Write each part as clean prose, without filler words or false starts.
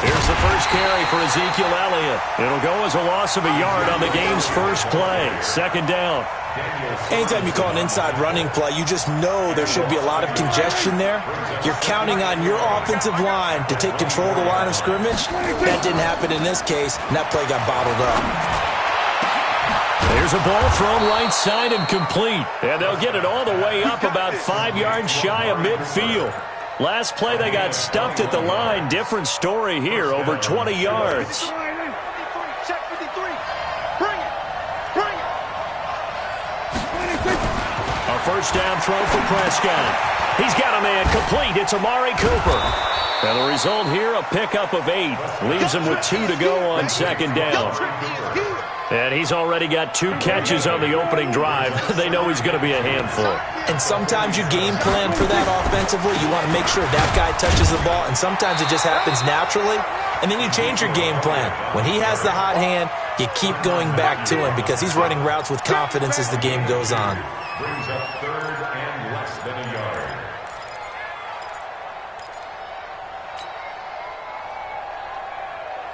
Here's the first carry for Ezekiel Elliott. It'll go as a loss of a yard on the game's first play. Second down. Anytime you call an inside running play, you just know there should be a lot of congestion there. You're counting on your offensive line to take control of the line of scrimmage. That didn't happen in this case, and that play got bottled up. There's a ball thrown right side and complete. And they'll get it all the way up about 5 yards shy of midfield. Last play they got stuffed at the line. Different story here, over 20 yards. A first down throw for Prescott. He's got a man complete. It's Amari Cooper. And the result here, a pickup of 8. Leaves him with 2 to go on second down. And he's already got 2 catches on the opening drive. They know he's going to be a handful. And sometimes you game plan for that offensively. You want to make sure that guy touches the ball, and sometimes it just happens naturally. And then you change your game plan. When he has the hot hand, you keep going back to him because he's running routes with confidence as the game goes on. Brings up third and less than a yard.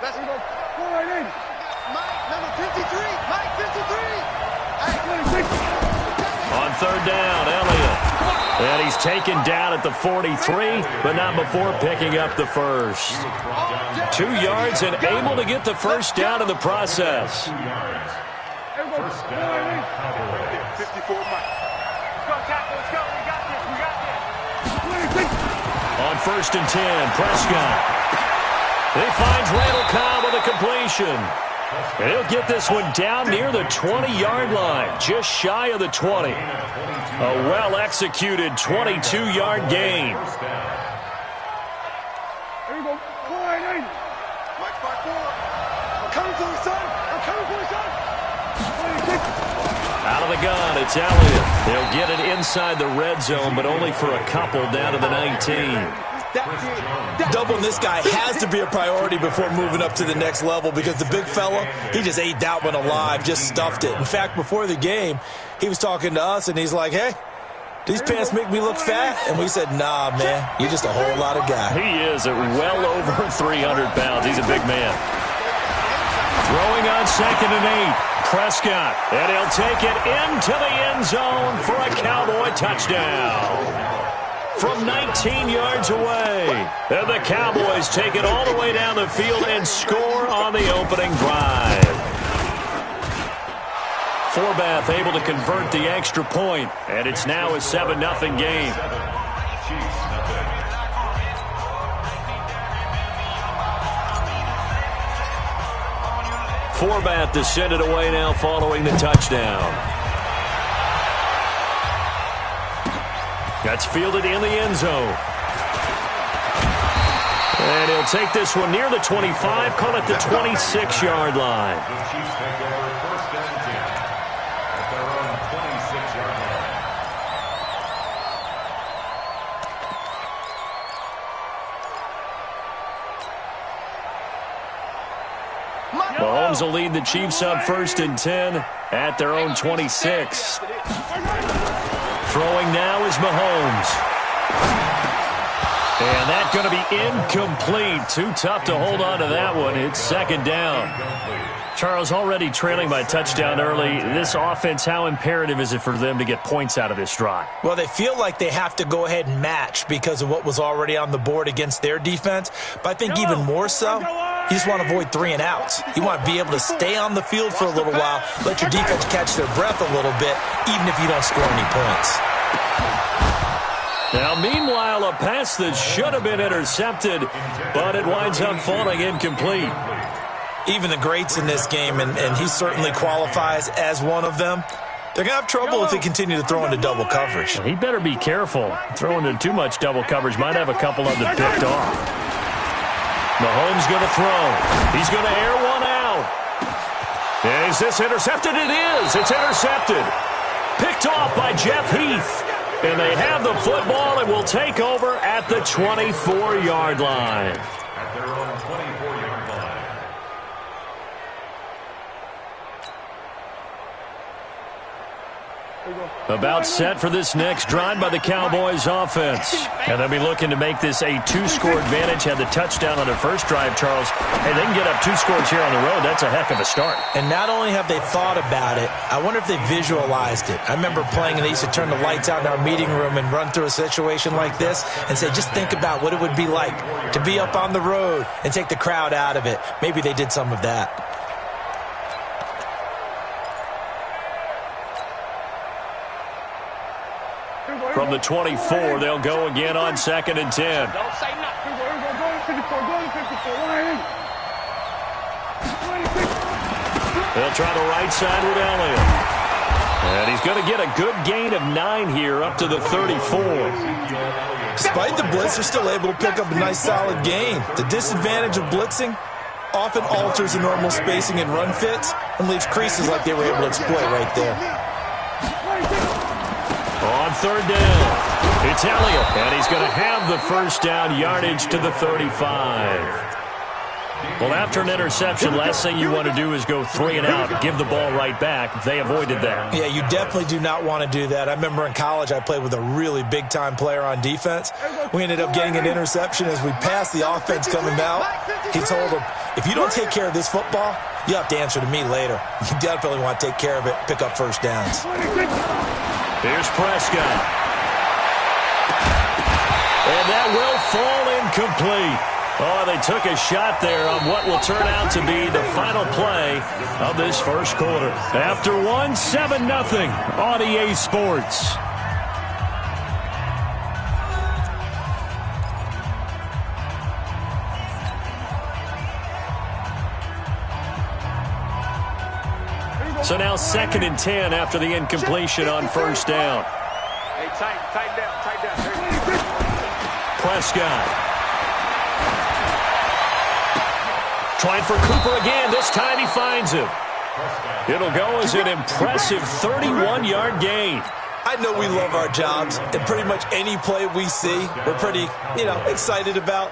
Let's go. Mike, number 53. Mike, 53. On third down, Elliott. And he's taken down at the 43, but not before picking up the first. 2 yards and able to get the first down in the process. 2 yards. First down, Cowboys. 54, Mike. Let's go. We got this. On first and 10, Prescott. He finds Randall Cobb with a completion. And he'll get this one down near the 20-yard line, just shy of the 20. A well-executed 22-yard gain. There you go. Mike, 5-4. I'm coming for you, son. I'm coming for you, son. Out of the gun, it's Elliott. They'll get it inside the red zone, but only for a couple down to the 19. Doubling this guy has to be a priority before moving up to the next level because the big fella, he just ate that one alive, just stuffed it. In fact, before the game, he was talking to us, and he's like, hey, these pants make me look fat? And we said, nah, man, you're just a whole lot of guy. He is at well over 300 pounds. He's a big man. Throwing on second and 8, Prescott. And he'll take it into the end zone for a Cowboy touchdown. From 19 yards away. And the Cowboys take it all the way down the field and score on the opening drive. Forbath able to convert the extra point, and it's now a 7-0 game. Forbath to send it away now following the touchdown. That's fielded in the end zone. And he'll take this one near the 25, call it the 26-yard line. The Chiefs take over first and 10 at their own 26-yard line. Mahomes will lead the Chiefs up first and 10 at their own 26. Throwing now is Mahomes. And that's going to be incomplete. Too tough to hold on to that one. It's second down. Charles, already trailing by touchdown early. This offense, how imperative is it for them to get points out of this drive? Well, they feel like they have to go ahead and match because of what was already on the board against their defense. But I think even more so, you just want to avoid 3 and outs. You want to be able to stay on the field for a little while, let your defense catch their breath a little bit, even if you don't score any points. Now, meanwhile, a pass that should have been intercepted, but it winds up falling incomplete. Even the greats in this game, and he certainly qualifies as one of them, they're going to have trouble if they continue to throw into double coverage. He better be careful. Throwing into too much double coverage might have a couple of them picked off. Mahomes going to throw. He's going to air one out. Is this intercepted? It is. It's intercepted. Picked off by Jeff Heath. And they have the football and will take over at the 24-yard line. At their own 24-yard line. About set for this next drive by the Cowboys offense. And they'll be looking to make this a two-score advantage. Had the touchdown on their first drive, Charles. Hey, they can get up 2 scores here on the road. That's a heck of a start. And not only have they thought about it, I wonder if they visualized it. I remember playing and they used to turn the lights out in our meeting room and run through a situation like this and say, just think about what it would be like to be up on the road and take the crowd out of it. Maybe they did some of that. From the 24, they'll go again on 2nd and 10. Don't say nothing. Go to 54. Go to 54. They'll try the right side with Elliott. And he's going to get a good gain of 9 here up to the 34. Despite the blitz, they're still able to pick up a nice solid gain. The disadvantage of blitzing often alters the normal spacing and run fits and leaves creases like they were able to exploit right there. On 3rd down, it's Elliott, and he's going to have the first down yardage to the 35. Well, after an interception, last thing you want to do is go 3 and out, give the ball right back. They avoided that. Yeah, you definitely do not want to do that. I remember in college I played with a really big-time player on defense. We ended up getting an interception as we passed the offense coming out. He told him, if you don't take care of this football, you have to answer to me later. You definitely want to take care of it, pick up first downs. Here's Prescott. And that will fall incomplete. Oh, they took a shot there on what will turn out to be the final play of this first quarter. After 7-0 on EA Sports. So now 2nd and 10 after the incompletion on first down. Hey, tighten down. Prescott. Trying for Cooper again. This time he finds him. It'll go as an impressive 31-yard gain. I know we love our jobs, and pretty much any play we see, we're pretty, excited about.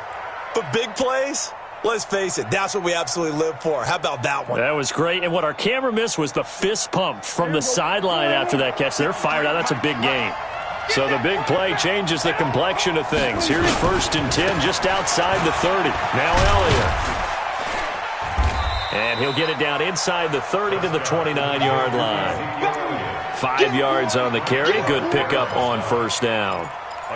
But big plays, let's face it, that's what we absolutely live for. How about that one? That was great. And what our camera missed was the fist pump from the sideline after that catch. They're fired out. That's a big gain. So the big play changes the complexion of things. Here's 1st and 10 just outside the 30. Now Elliott. And he'll get it down inside the 30 to the 29-yard line. 5 yards on the carry. Good pickup on first down.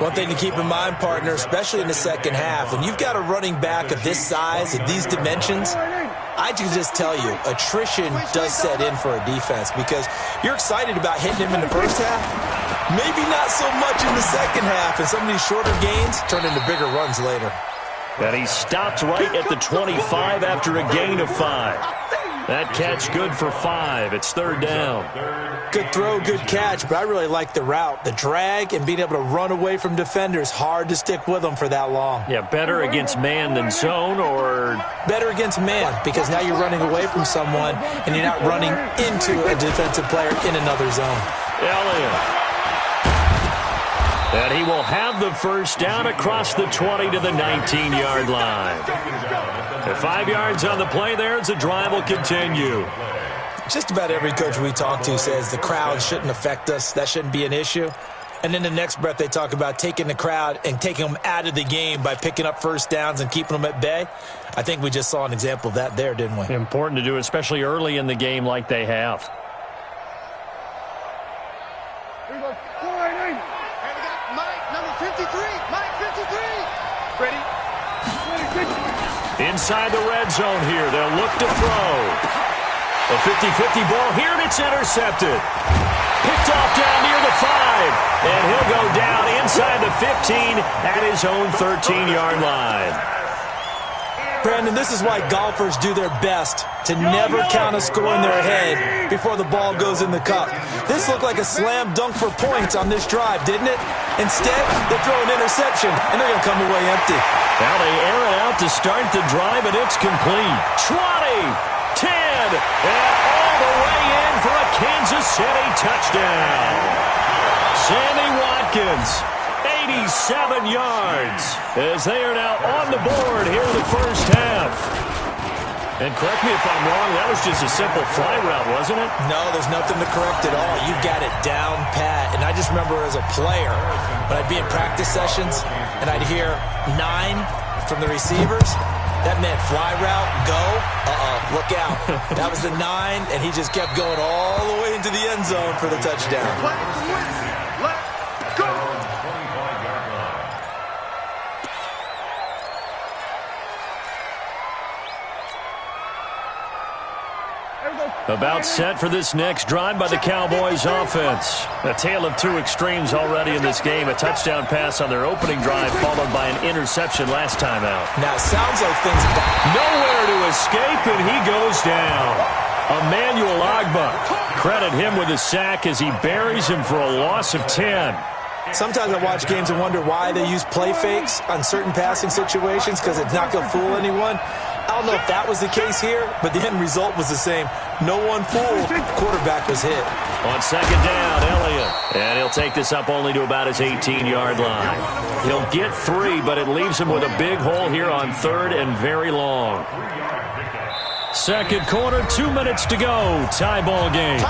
One thing to keep in mind, partner, especially in the second half, when you've got a running back of this size, of these dimensions, I can just tell you, attrition does set in for a defense because you're excited about hitting him in the first half, maybe not so much in the second half, and some of these shorter gains turn into bigger runs later. And he stopped right at the 25 after a gain of 5. That catch good for 5. It's 3rd down. Good throw, good catch, but I really like the route. The drag and being able to run away from defenders, hard to stick with them for that long. Yeah, better against man than zone, or? Better against man, because now you're running away from someone and you're not running into a defensive player in another zone. Elliott. And he will have the first down across the 20 to the 19-yard line. And 5 yards on the play there as the drive will continue. Just about every coach we talk to says the crowd shouldn't affect us. That shouldn't be an issue. And in the next breath, they talk about taking the crowd and taking them out of the game by picking up first downs and keeping them at bay. I think we just saw an example of that there, didn't we? Important to do, especially early in the game like they have. Here we go. And we got Mike, number 53. Mike, 53. Ready? Inside the red zone here. They'll look to throw. A 50-50 ball here, and it's intercepted. Picked off down near the 5. And he'll go down inside the 15 at his own 13-yard line. Brandon, this is why golfers do their best to never count a score in their head before the ball goes in the cup. This looked like a slam dunk for points on this drive, didn't it? Instead, they throw an interception, and they're going to come away empty. Now they air it out to start the drive, and it's complete. 20, 10, and all the way in for a Kansas City touchdown. Sammy Watkins, 87 yards, as they are now on the board here in the first half. And correct me if I'm wrong, that was just a simple fly route, wasn't it? No, there's nothing to correct at all. You've got it down pat. And I just remember as a player, when I'd be in practice sessions and I'd hear 9 from the receivers, that meant fly route, go, look out. That was the 9, and he just kept going all the way into the end zone for the touchdown. Let's go! About set for this next drive by the Cowboys offense. A tale of two extremes already in this game. A touchdown pass on their opening drive followed by an interception last time out. Now, it sounds like things back. Nowhere to escape, and he goes down. Emmanuel Ogbah. Credit him with a sack as he buries him for a loss of 10. Sometimes I watch games and wonder why they use play fakes on certain passing situations because it's not going to fool anyone. I don't know if that was the case here, but the end result was the same. No one fooled. Quarterback was hit. On second down, Elliott. And he'll take this up only to about his 18-yard line. He'll get 3, but it leaves him with a big hole here on third and very long. Second quarter, 2 minutes to go. Tie ball game.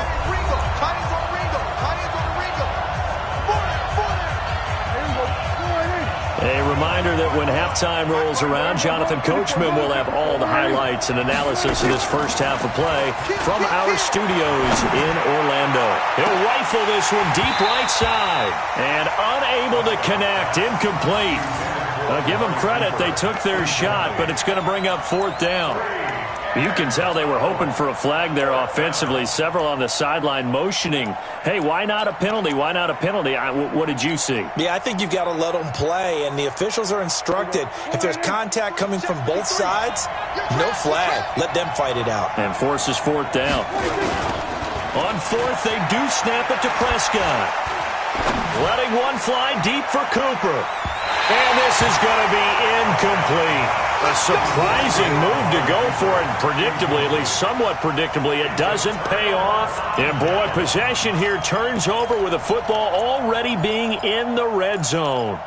A reminder that when halftime rolls around, Jonathan Coachman will have all the highlights and analysis of this first half of play from our studios in Orlando. He'll rifle this one deep right side and unable to connect, incomplete. Give them credit, they took their shot, but it's going to bring up fourth down. You can tell they were hoping for a flag there offensively. Several on the sideline motioning, hey, why not a penalty? Why not a penalty? What did you see? Yeah, I think you've got to let them play, and the officials are instructed. If there's contact coming from both sides, no flag. Let them fight it out. And forces fourth down. On fourth, they do snap it to Prescott. Letting one fly deep for Cooper. And this is going to be incomplete. A surprising move to go for it. Predictably, at least somewhat predictably, it doesn't pay off. And boy, possession here turns over with the football already being in the red zone.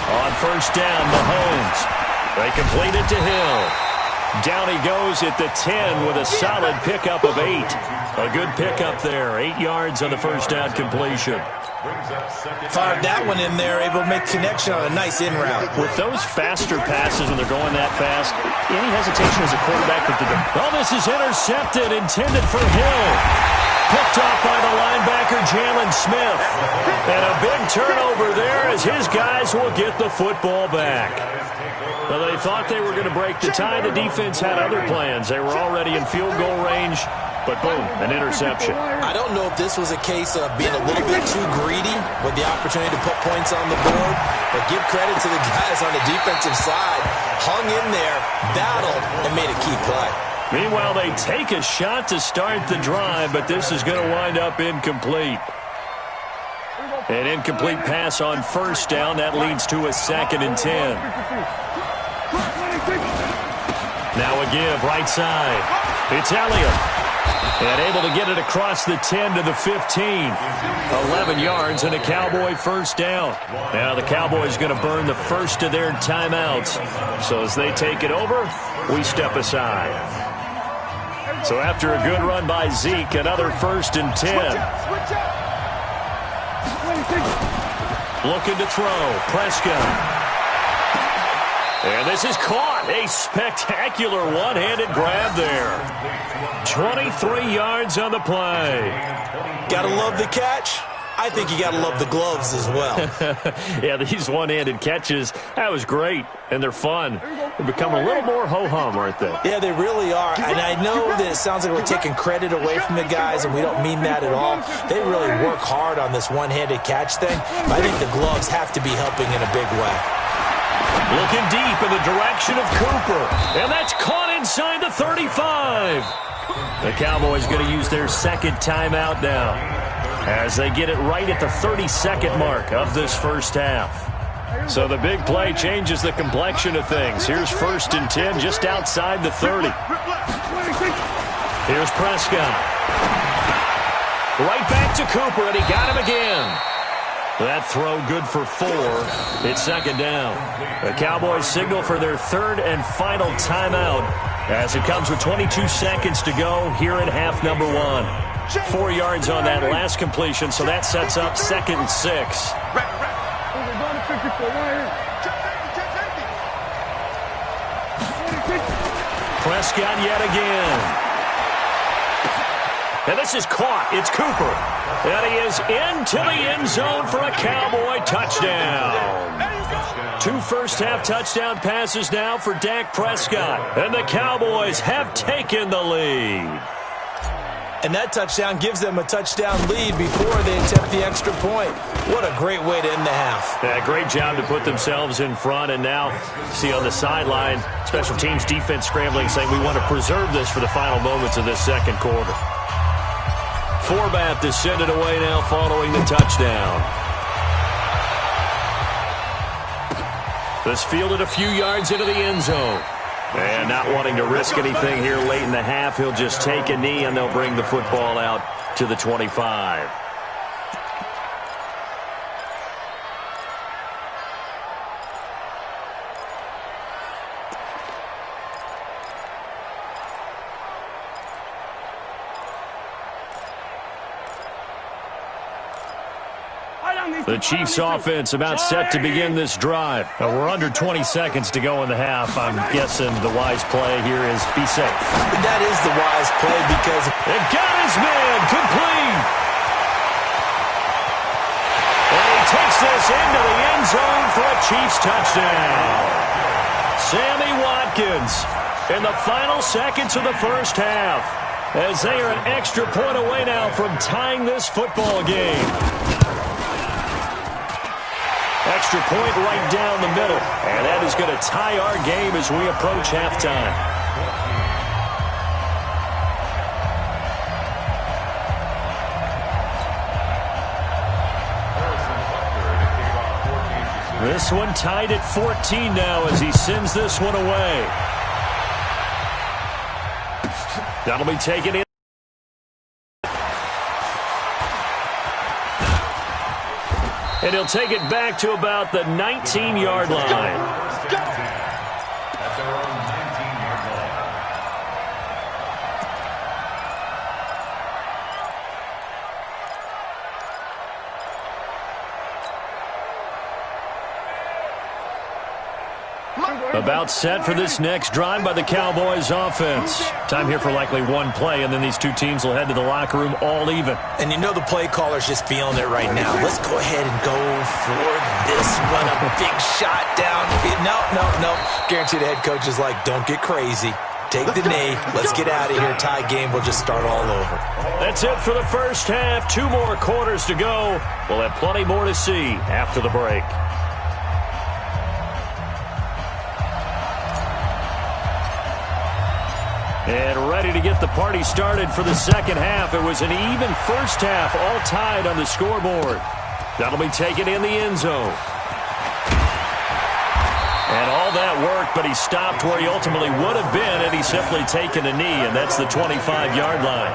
On first down, Mahomes. They complete it to Hill. Down he goes at the 10 with a solid pickup of 8. A good pickup there. 8 yards on the first down completion. Fired that one in there, able to make connection on a nice in route. With those faster passes when they're going that fast, any hesitation as a quarterback to do. Oh, this is intercepted, intended for Hill. Picked off by the linebacker, Jalen Smith. And a big turnover there as his guys will get the football back. Well, they thought they were going to break the tie. The defense had other plans. They were already in field goal range, but boom, an interception. I don't know if this was a case of being a little bit too greedy with the opportunity to put points on the board, but give credit to the guys on the defensive side. Hung in there, battled, and made a key play. Meanwhile, they take a shot to start the drive, but this is going to wind up incomplete. An incomplete pass on first down. That leads to a 2nd and 10. Now a give, right side. It's Elliott. And able to get it across the 10 to the 15. 11 yards and a Cowboy first down. Now the Cowboys going to burn the first of their timeouts. So as they take it over, we step aside. So after a good run by Zeke, another 1st and 10. Looking to throw. Prescott. And this is caught. A spectacular one-handed grab there. 23 yards on the play. Gotta love the catch. I think you gotta love the gloves as well. Yeah, these one-handed catches, that was great. And they're fun. They're becoming a little more ho-hum, aren't they? Yeah, they really are. And I know that it sounds like we're taking credit away from the guys, and we don't mean that at all. They really work hard on this one-handed catch thing. But I think the gloves have to be helping in a big way. Looking deep in the direction of Cooper. And that's caught inside the 35. The Cowboys going to use their 2nd timeout now as they get it right at the 32nd mark of this first half. So the big play changes the complexion of things. Here's 1st and 10 just outside the 30. Here's Prescott. Right back to Cooper, and he got him again. That throw good for 4. It's second down. The Cowboys signal for their third and final timeout as it comes with 22 seconds to go here in half number 1. 4 yards on that last completion, so that sets up 2nd and 6. Prescott yet again. And this is caught. It's Cooper. And he is into the end zone for a Cowboy touchdown. 2 first-half touchdown passes now for Dak Prescott. And the Cowboys have taken the lead. And that touchdown gives them a touchdown lead before they attempt the extra point. What a great way to end the half. Yeah, great job to put themselves in front. And now, see on the sideline, special teams defense scrambling, saying we want to preserve this for the final moments of this second quarter. Forbath to send it away now following the touchdown. This fielded a few yards into the end zone. And not wanting to risk anything here late in the half, he'll just take a knee and they'll bring the football out to the 25. The Chiefs offense about set to begin this drive. We're under 20 seconds to go in the half. I'm guessing the wise play here is be safe. That is the wise play because it got his man complete. And he takes this into the end zone for a Chiefs touchdown. Sammy Watkins in the final seconds of the first half as they are an extra point away now from tying this football game. Extra point right down the middle. And that is going to tie our game as we approach halftime. This one tied at 14 now as he sends this one away. That'll be taken in. And he'll take it back to about the 19-yard line. At their own 19-yard line. About set for this next drive by the Cowboys offense. Time here for likely one play, and then these two teams will head to the locker room all even. And you know the play caller's just feeling it right now. Let's go ahead and go for this one. A big shot down. No. Guarantee the head coach is like, don't get crazy. Take the knee. Let's get out of here. Tie game. We'll just start all over. That's it for the first half. 2 more quarters to go. We'll have plenty more to see after the break. And ready to get the party started for the second half. It was an even first half, all tied on the scoreboard. That'll be taken in the end zone. And all that work, but he stopped where he ultimately would have been had he simply taken a knee, and that's the 25-yard line.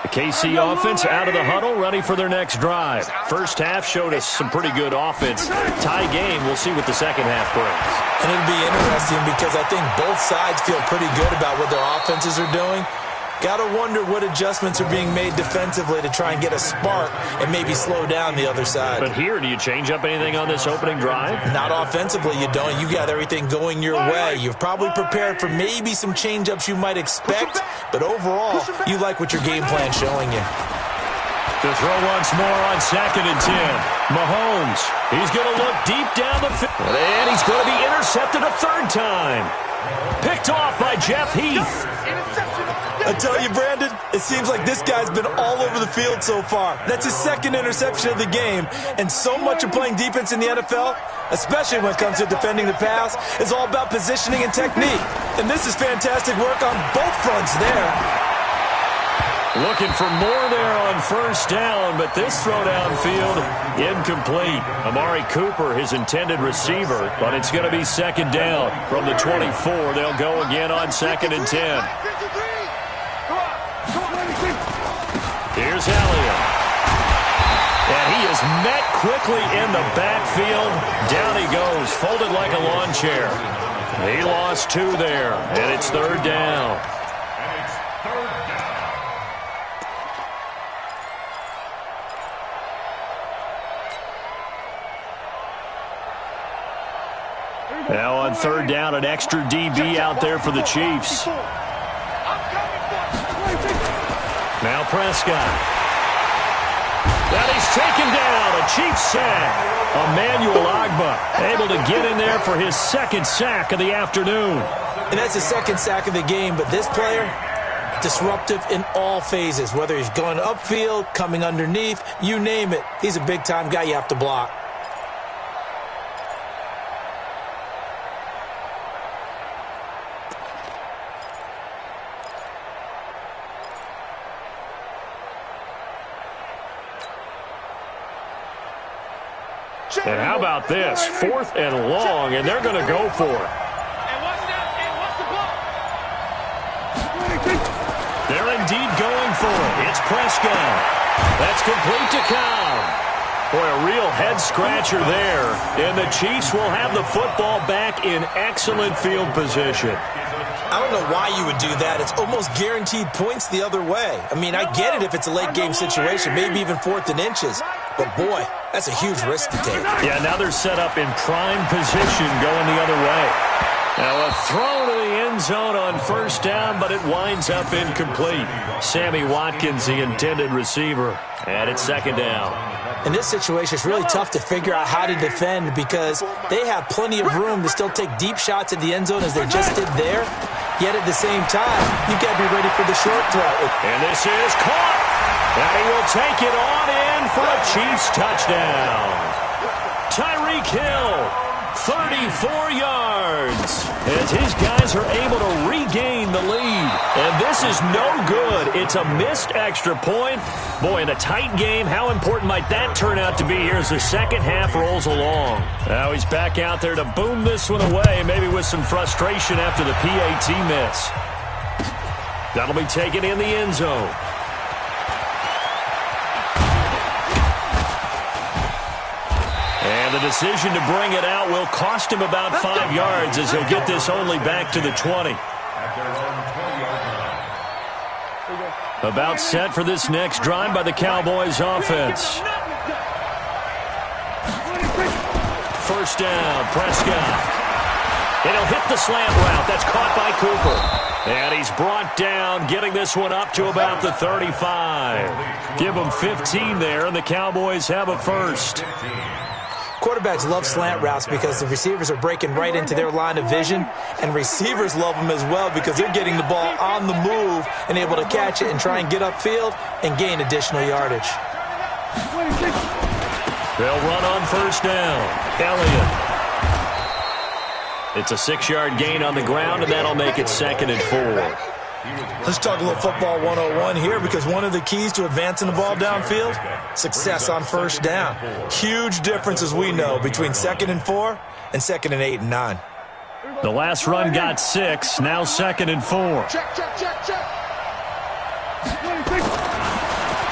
The KC offense out of the huddle, ready for their next drive. First half showed us some pretty good offense. Tie game, we'll see what the second half brings. And it'll be interesting because I think both sides feel pretty good about what their offenses are doing. Got to wonder what adjustments are being made defensively to try and get a spark and maybe slow down the other side. But here, do you change up anything on this opening drive? Not offensively, you don't. You got everything going your way. You've probably prepared for maybe some change-ups you might expect, but overall, you like what your game plan's showing you. To throw once more on 2nd and 10. Mahomes, he's going to look deep down the field, and he's going to be intercepted a third time. Picked off by Jeff Heath. I tell you, Brandon, it seems like this guy's been all over the field so far. That's his second interception of the game. And so much of playing defense in the NFL, especially when it comes to defending the pass, is all about positioning and technique. And this is fantastic work on both fronts there. Looking for more there on first down, but this throw downfield, incomplete. Amari Cooper, his intended receiver, but it's going to be second down. From the 24, they'll go again on 2nd and 10. Here's Elliott. And he is met quickly in the backfield. Down he goes, folded like a lawn chair. He lost 2 there, and it's 3rd down. Now on 3rd down, an extra DB out there for the Chiefs. Now Prescott. And he's taken down. A Chiefs sack. Emmanuel Ogbah able to get in there for his 2nd sack of the afternoon. And that's the 2nd sack of the game, but this player, disruptive in all phases, whether he's going upfield, coming underneath, you name it. He's a big-time guy you have to block. And how about this? 4th and long, and they're going to go for it. They're indeed going for it. It's Prescott. That's complete to Cobb. Boy, a real head-scratcher there. And the Chiefs will have the football back in excellent field position. I don't know why you would do that. It's almost guaranteed points the other way. I mean, I get it if it's a late-game situation, maybe even 4th and inches. But, boy, that's a huge risk to take. Yeah, now they're set up in prime position going the other way. Now a throw to the end zone on first down, but it winds up incomplete. Sammy Watkins, the intended receiver, and it's 2nd down. In this situation, it's really tough to figure out how to defend because they have plenty of room to still take deep shots at the end zone as they just did there. Yet at the same time, you've got to be ready for the short throw. And this is caught. And he will take it on in for a Chiefs touchdown. Tyreek Hill, 34 yards, as his guys are able to regain the lead. And this is no good. It's a missed extra point. Boy, in a tight game, how important might that turn out to be here as the second half rolls along? Now he's back out there to boom this one away, maybe with some frustration after the PAT miss. That'll be taken in the end zone. And the decision to bring it out will cost him about 5 yards as he'll get this only back to the 20. About set for this next drive by the Cowboys offense. First down, Prescott. And he'll hit the slant route. That's caught by Cooper. And he's brought down, getting this one up to about the 35. Give him 15 there, and the Cowboys have a first. Quarterbacks love slant routes because the receivers are breaking right into their line of vision, and receivers love them as well because they're getting the ball on the move and able to catch it and try and get upfield and gain additional yardage. They'll run on first down. Elliott. It's a 6-yard gain on the ground, and that'll make it 2nd and 4. Let's talk a little football 101 here because one of the keys to advancing the ball downfield, success on first down. Huge difference, as we know, between 2nd and 4 and 2nd and 8 and 9. The last run got 6, now 2nd and 4. Check.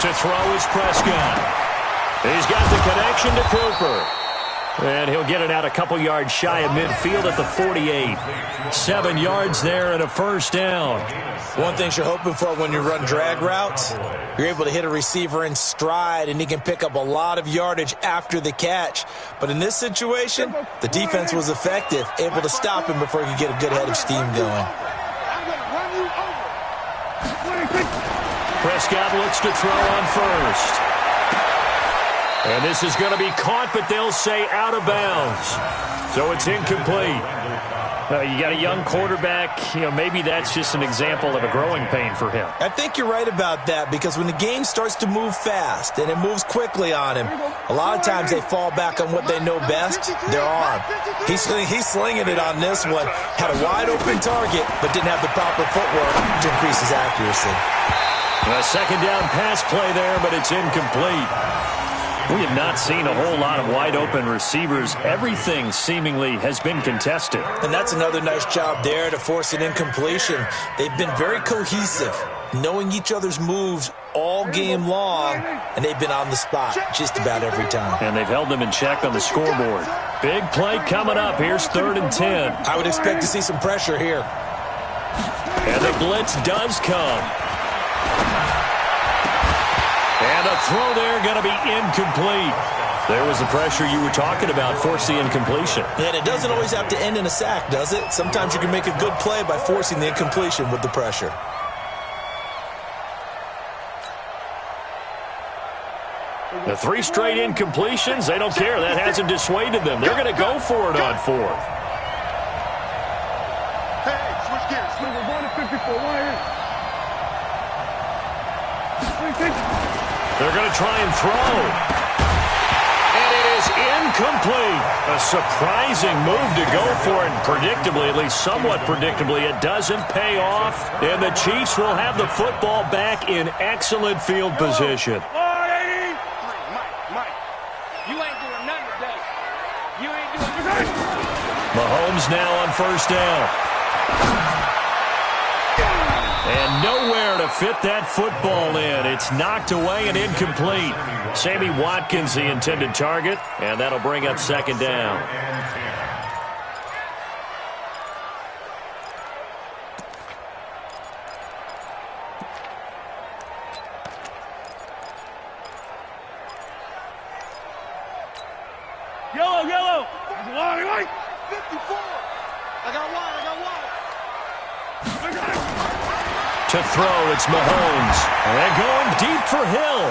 To throw is Prescott. He's got the connection to Cooper. And he'll get it out a couple yards shy of midfield at the 48. 7 yards there and a first down. One thing you're hoping for when you run drag routes, you're able to hit a receiver in stride and he can pick up a lot of yardage after the catch. But in this situation, the defense was effective, able to stop him before he could get a good head of steam going. Prescott looks to throw on first. And this is going to be caught, but they'll say out of bounds. So it's incomplete. You got a young quarterback. Maybe that's just an example of a growing pain for him. I think you're right about that because when the game starts to move fast and it moves quickly on him, a lot of times they fall back on what they know best, their arm. He's slinging it on this one. Had a wide open target, but didn't have the proper footwork to increase his accuracy. A second down pass play there, but it's incomplete. We have not seen a whole lot of wide-open receivers. Everything seemingly has been contested. And that's another nice job there to force an incompletion. They've been very cohesive, knowing each other's moves all game long, and they've been on the spot just about every time. And they've held them in check on the scoreboard. Big play coming up. Here's 3rd and 10. I would expect to see some pressure here. And the blitz does come. And a throw there going to be incomplete. There was the pressure you were talking about, force the incompletion. And it doesn't always have to end in a sack, does it? Sometimes you can make a good play by forcing the incompletion with the pressure. The 3 straight incompletions, they don't care. That hasn't dissuaded them. They're going to go for it on 4th. Hey, switch gears. We're going to 54. They're going to try and throw. And it is incomplete. A surprising move to go for it. Predictably, at least somewhat predictably, it doesn't pay off. And the Chiefs will have the football back in excellent field position. Mike, you ain't doing nothing today. You ain't doing nothing. Mahomes now on 1st down. And nowhere to fit that football in. It's knocked away and incomplete. Sammy Watkins, the intended target, and that'll bring up 2nd down. Yellow. White. 54. I got wide. To throw, it's Mahomes. And going deep for Hill.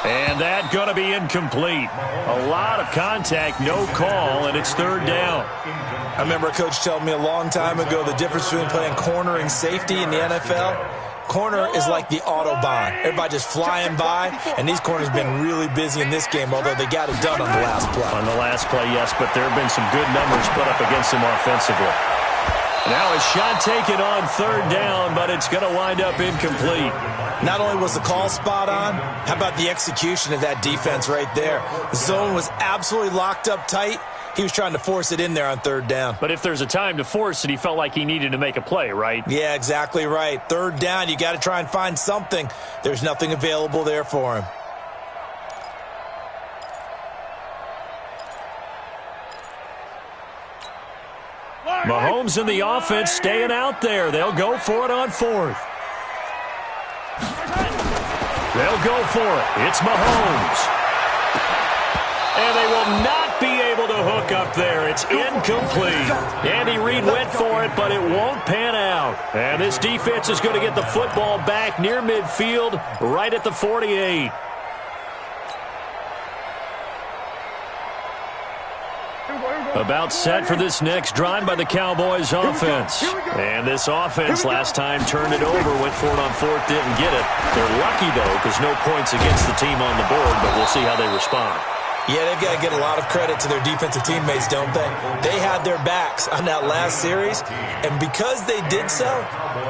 And that going to be incomplete. A lot of contact, no call, and it's 3rd down. I remember a coach telling me a long time ago the difference between playing corner and safety in the NFL. Corner is like the Autobahn. Everybody just flying by, and these corners have been really busy in this game, although they got it done on the last play. On the last play, yes, but there have been some good numbers put up against him offensively. Now a shot taken on 3rd down, but it's going to wind up incomplete. Not only was the call spot on, how about the execution of that defense right there? The zone was absolutely locked up tight. He was trying to force it in there on 3rd down. But if there's a time to force it, he felt like he needed to make a play, right? Yeah, exactly right. 3rd down, you got to try and find something. There's nothing available there for him. Mahomes and the offense staying out there. They'll go for it on 4th. They'll go for it. It's Mahomes. And they will not be able to hook up there. It's incomplete. Andy Reid went for it, but it won't pan out. And this defense is going to get the football back near midfield, right at the 48. About set for this next drive by the Cowboys offense. And this offense last time turned it over, went for it on 4th, didn't get it. They're lucky, though, because no points against the team on the board, but we'll see how they respond. Yeah, they've got to get a lot of credit to their defensive teammates, don't they? They had their backs on that last series, and because they did so,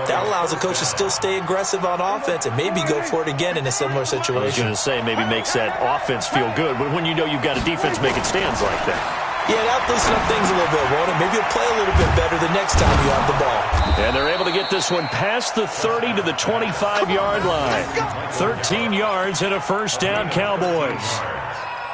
that allows the coach to still stay aggressive on offense and maybe go for it again in a similar situation. I was going to say maybe makes that offense feel good, but when you know you've got a defense making stands like that. Yeah, that'll loosen up things a little bit, won't it? Maybe you'll play a little bit better the next time you have the ball. And they're able to get this one past the 30 to the 25-yard line. 13 yards and a 1st down, Cowboys.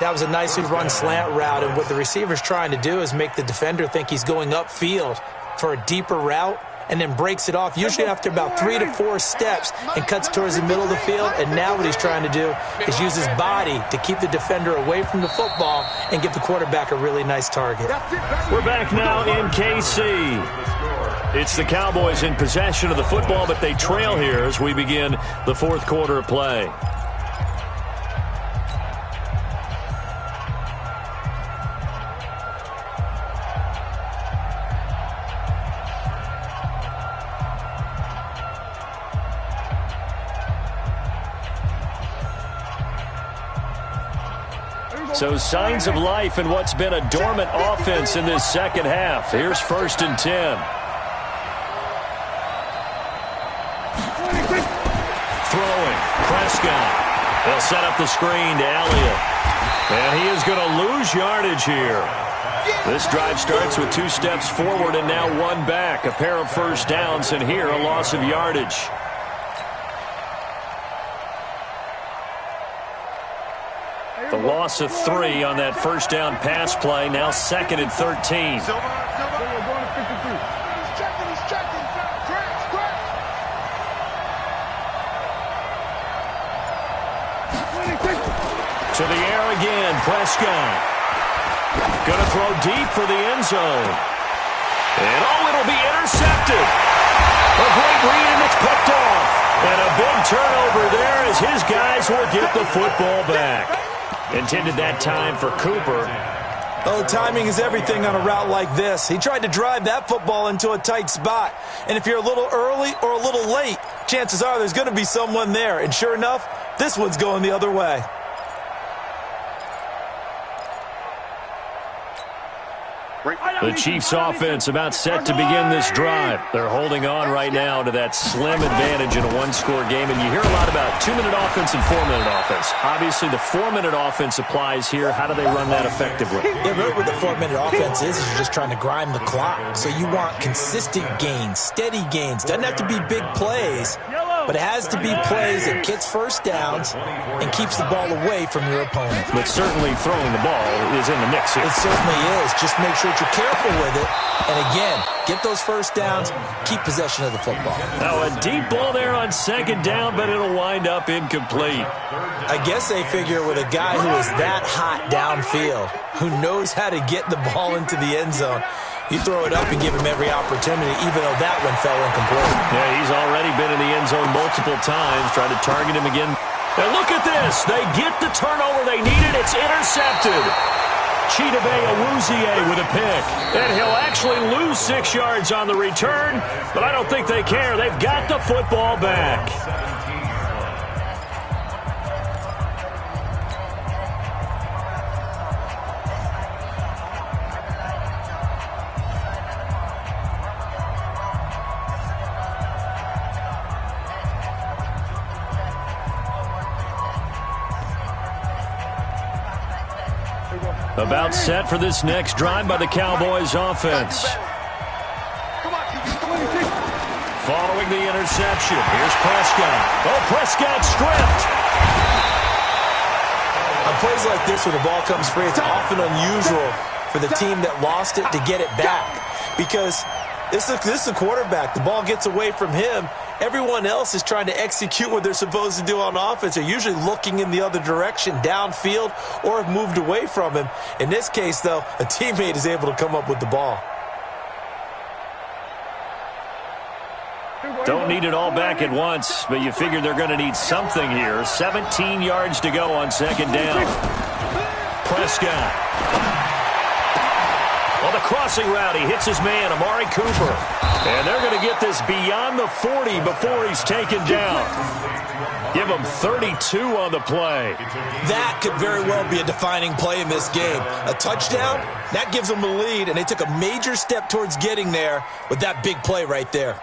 That was a nicely run slant route, and what the receiver's trying to do is make the defender think he's going upfield for a deeper route, and then breaks it off, usually after about 3 to 4 steps, and cuts towards the middle of the field. And now what he's trying to do is use his body to keep the defender away from the football and give the quarterback a really nice target. We're back now in KC. It's the Cowboys in possession of the football, but they trail here as we begin the 4th quarter of play. So signs of life in what's been a dormant offense in this second half. Here's 1st and 10. Throwing. They'll set up the screen to Elliott. And he is going to lose yardage here. This drive starts with 2 steps forward and now 1 back. A pair of first downs, and here a loss of yardage. The loss of 3 on that first down pass play. Now 2nd and 13. He's checking. To the air again, Prescott. Going to throw deep for the end zone. And it'll be intercepted. A great read, and it's picked off. And a big turnover there as his guys will get the football back. Intended that time for Cooper. Oh, timing is everything on a route like this. He tried to drive that football into a tight spot. And if you're a little early or a little late, chances are there's going to be someone there. And sure enough, this one's going the other way. The Chiefs offense about set to begin this drive. They're holding on right now to that slim advantage in a 1-score game. And you hear a lot about 2-minute offense and 4-minute offense. Obviously, the 4-minute offense applies here. How do they run that effectively? Yeah, really what the 4-minute offense is you're just trying to grind the clock. So you want consistent gains, steady gains. Doesn't have to be big plays, but it has to be plays that gets first downs and keeps the ball away from your opponent. But certainly throwing the ball is in the mix here. It certainly is. Just make sure you're careful with it. And again, get those first downs, keep possession of the football. Now a deep ball there on 2nd down, but it'll wind up incomplete. I guess they figure with a guy who is that hot downfield, who knows how to get the ball into the end zone, you throw it up and give him every opportunity, even though that one fell incomplete. Yeah, he's already been in the end zone multiple times. Try to target him again. And look at this. They get the turnover they needed. It's intercepted. Chidobe Awuzie with a pick. And he'll actually lose 6 yards on the return, but I don't think they care. They've got the football back. About set for this next drive by the Cowboys offense. Following the interception, here's Prescott. Oh, Prescott stripped. On plays like this, when the ball comes free, it's often unusual for the team that lost it to get it back. Because this is the quarterback. The ball gets away from him. Everyone else is trying to execute what they're supposed to do on offense. They're usually looking in the other direction, downfield, or have moved away from him. In this case, though, a teammate is able to come up with the ball. Don't need it all back at once, but you figure they're going to need something here. 17 yards to go on 2nd down. Prescott. On the crossing route, he hits his man, Amari Cooper. And they're going to get this beyond the 40 before he's taken down. Give him 32 on the play. That could very well be a defining play in this game. A touchdown, that gives them the lead, and they took a major step towards getting there with that big play right there.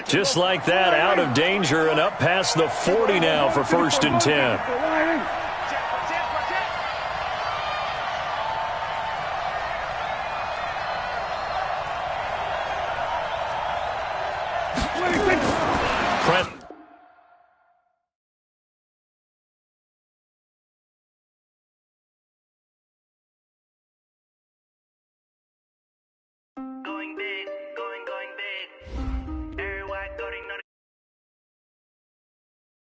Just like that, out of danger and up past the 40 now for 1st and 10.